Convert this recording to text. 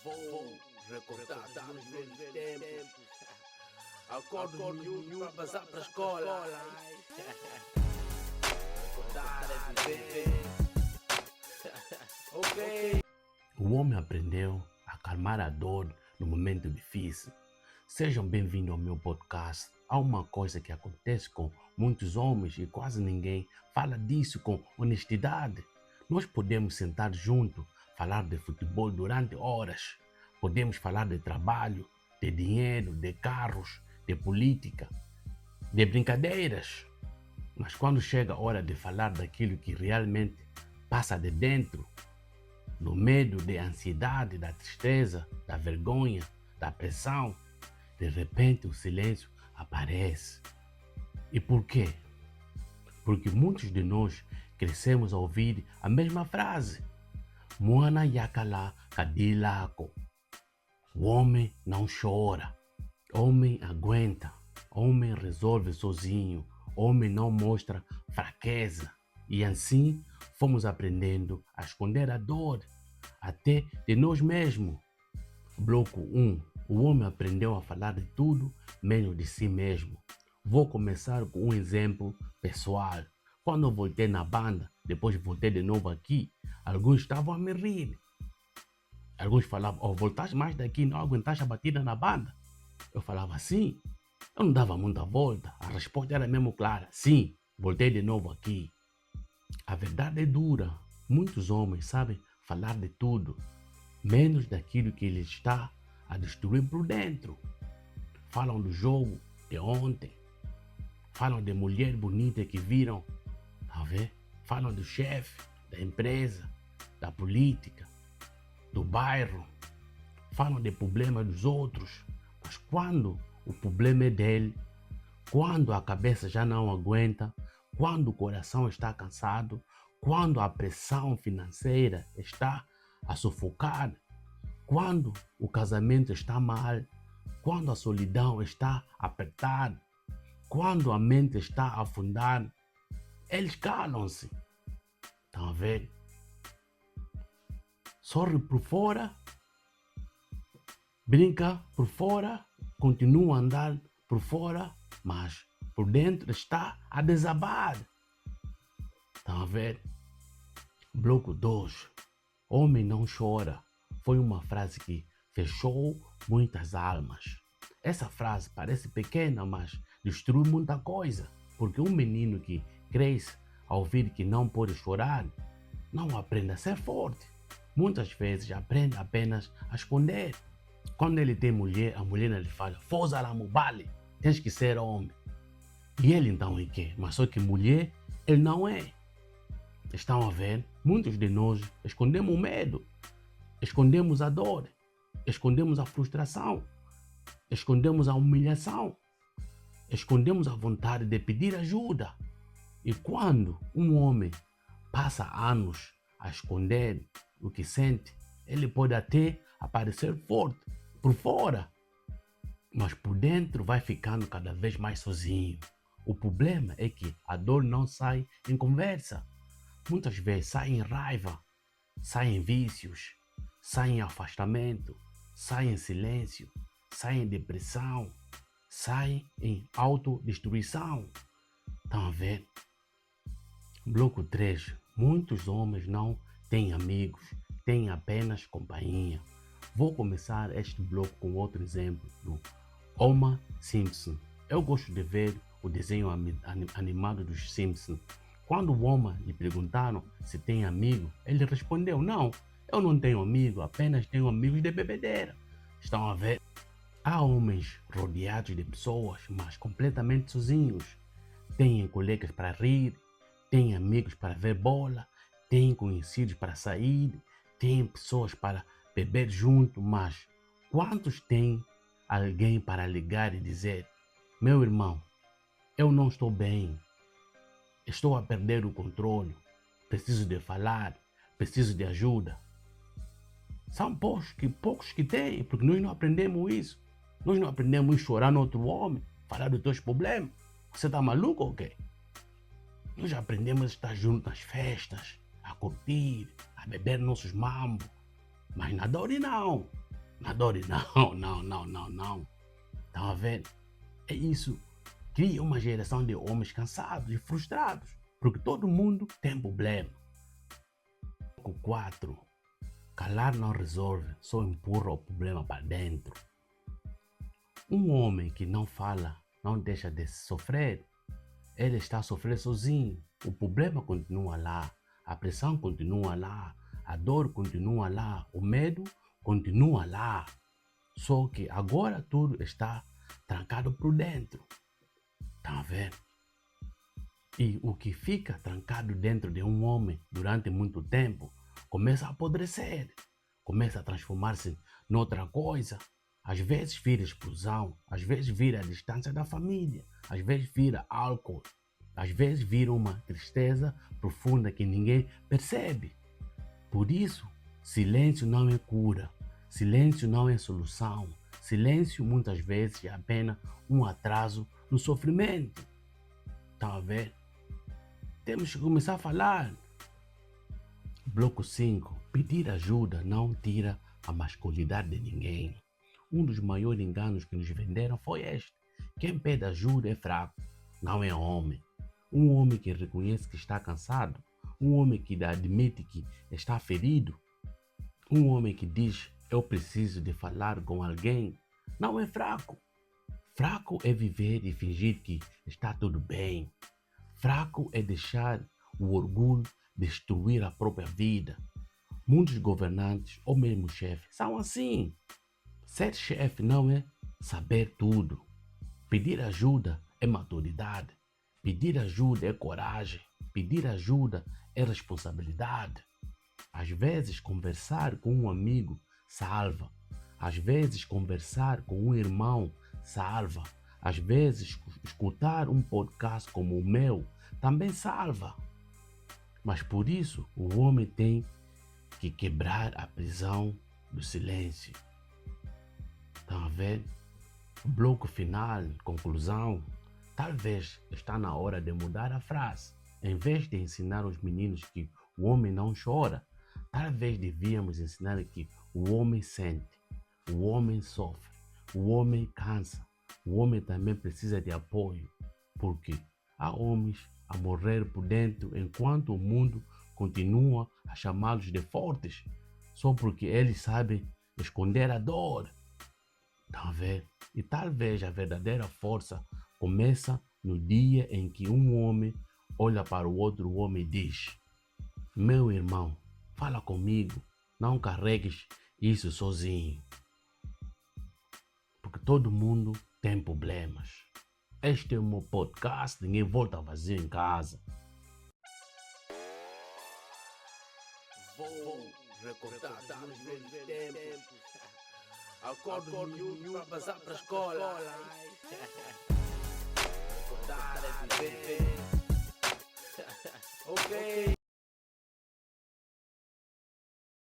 Vou recordar os velhos tempos. Acordo miúdo para passar para a escola. Recordar é viver. Ok. O homem aprendeu a acalmar a dor no momento difícil. Sejam bem-vindos ao meu podcast. Há uma coisa que acontece com muitos homens e quase ninguém fala disso com honestidade. Nós podemos sentar juntos, falar de futebol durante horas. Podemos falar de trabalho, de dinheiro, de carros, de política, de brincadeiras. Mas quando chega a hora de falar daquilo que realmente passa de dentro, do medo, da ansiedade, da tristeza, da vergonha, da pressão, de repente o silêncio aparece. E por quê? Porque muitos de nós crescemos a ouvir a mesma frase. Mwana yakala kadilako. O homem não chora. Homem aguenta. Homem resolve sozinho. Homem não mostra fraqueza. E assim fomos aprendendo a esconder a dor, até de nós mesmos. Bloco 1. O homem aprendeu a falar de tudo, menos de si mesmo. Vou começar com um exemplo pessoal. Quando eu voltei na banda, depois voltei de novo aqui, alguns estavam a me rir. Alguns falavam, voltaste mais daqui, não aguentaste a batida na banda? Eu falava, sim. Eu não dava muita volta. A resposta era mesmo clara. Sim, voltei de novo aqui. A verdade é dura. Muitos homens sabem falar de tudo, menos daquilo que lhes está a destruir por dentro. Falam do jogo de ontem. Falam de mulher bonita que viram. Tá vendo? Falam do chefe, da empresa, da política, do bairro. Falam de problemas dos outros. Mas quando o problema é dele, quando a cabeça já não aguenta, quando o coração está cansado, quando a pressão financeira está a sufocar, quando o casamento está mal, quando a solidão está a apertar, quando a mente está a afundar, eles calam-se. Estão a ver? Sorri por fora, brinca por fora, continua a andar por fora, mas por dentro está a desabar. Estão a ver? Bloco 2. Homem não chora. Foi uma frase que fechou muitas almas. Essa frase parece pequena, mas destrui muita coisa. Porque um menino que cresce ao ouvir que não pode chorar, não aprende a ser forte. Muitas vezes aprende apenas a esconder. Quando ele tem mulher, a mulher lhe fala, Foza la mubali, tens que ser homem. E ele então é quê? Mas só que mulher, ele não é. Estão a ver? Muitos de nós escondemos o medo, escondemos a dor, escondemos a frustração, escondemos a humilhação, escondemos a vontade de pedir ajuda. E quando um homem passa anos a esconder o que sente, ele pode até aparecer forte por fora, mas por dentro vai ficando cada vez mais sozinho. O problema é que a dor não sai em conversa. Muitas vezes sai em raiva, sai em vícios, sai em afastamento, sai em silêncio, sai em depressão, sai em autodestruição. Estão a ver? Bloco 3. Muitos homens não têm amigos, têm apenas companhia. Vou começar este bloco com outro exemplo do Homer Simpson. Eu gosto de ver o desenho animado dos Simpsons. Quando o Homer lhe perguntaram se tem amigo, ele respondeu, não, eu não tenho amigo, apenas tenho amigos de bebedeira. Estão a ver? Há homens rodeados de pessoas, mas completamente sozinhos. Têm colegas para rir, têm amigos para ver bola, têm conhecidos para sair, têm pessoas para beber junto, mas quantos têm alguém para ligar e dizer, meu irmão, eu não estou bem, estou a perder o controle, preciso de falar, preciso de ajuda. São poucos que têm, porque nós não aprendemos isso. Nós não aprendemos a chorar no outro homem, falar dos teus problemas. Você está maluco ou quê? Nós aprendemos a estar juntos nas festas, a curtir, a beber nossos mambos. Mas na dor não. Na dor, não. Estão a ver? É isso. Cria uma geração de homens cansados e frustrados, porque todo mundo tem problema. 4. Calar não resolve, só empurra o problema para dentro. Um homem que não fala não deixa de sofrer. Ele está a sofrer sozinho. O problema continua lá, a pressão continua lá, a dor continua lá, o medo continua lá. Só que agora tudo está trancado por dentro. Estão a ver? E o que fica trancado dentro de um homem durante muito tempo começa a apodrecer, começa a transformar-se noutra coisa. Às vezes vira explosão, às vezes vira a distância da família, às vezes vira álcool, às vezes vira uma tristeza profunda que ninguém percebe. Por isso, silêncio não é cura, silêncio não é solução, silêncio muitas vezes é apenas um atraso no sofrimento. Estão a ver? Temos que começar a falar. Bloco 5. Pedir ajuda não tira a masculinidade de ninguém. Um dos maiores enganos que nos venderam foi este. Quem pede ajuda é fraco, não é homem. Um homem que reconhece que está cansado, um homem que admite que está ferido, um homem que diz eu preciso de falar com alguém, não é fraco. Fraco é viver e fingir que está tudo bem. Fraco é deixar o orgulho destruir a própria vida. Muitos governantes ou mesmo chefes são assim. Ser chefe não é saber tudo. Pedir ajuda é maturidade. Pedir ajuda é coragem. Pedir ajuda é responsabilidade. Às vezes conversar com um amigo salva. Às vezes conversar com um irmão salva. Às vezes escutar um podcast como o meu também salva. Mas por isso o homem tem que quebrar a prisão do silêncio. Estão a ver? Bloco final, conclusão. Talvez está na hora de mudar a frase. Em vez de ensinar os meninos que o homem não chora, talvez devíamos ensinar que o homem sente, o homem sofre, o homem cansa, o homem também precisa de apoio, porque há homens a morrer por dentro enquanto o mundo continua a chamá-los de fortes, só porque eles sabem esconder a dor. Estão a ver? E talvez a verdadeira força começa no dia em que um homem olha para o outro homem e diz: meu irmão, fala comigo, não carregues isso sozinho. Porque todo mundo tem problemas. Este é o meu podcast, ninguém volta vazio em casa. Vou recordar os velhos tempos. Acordo no para passar para a escola.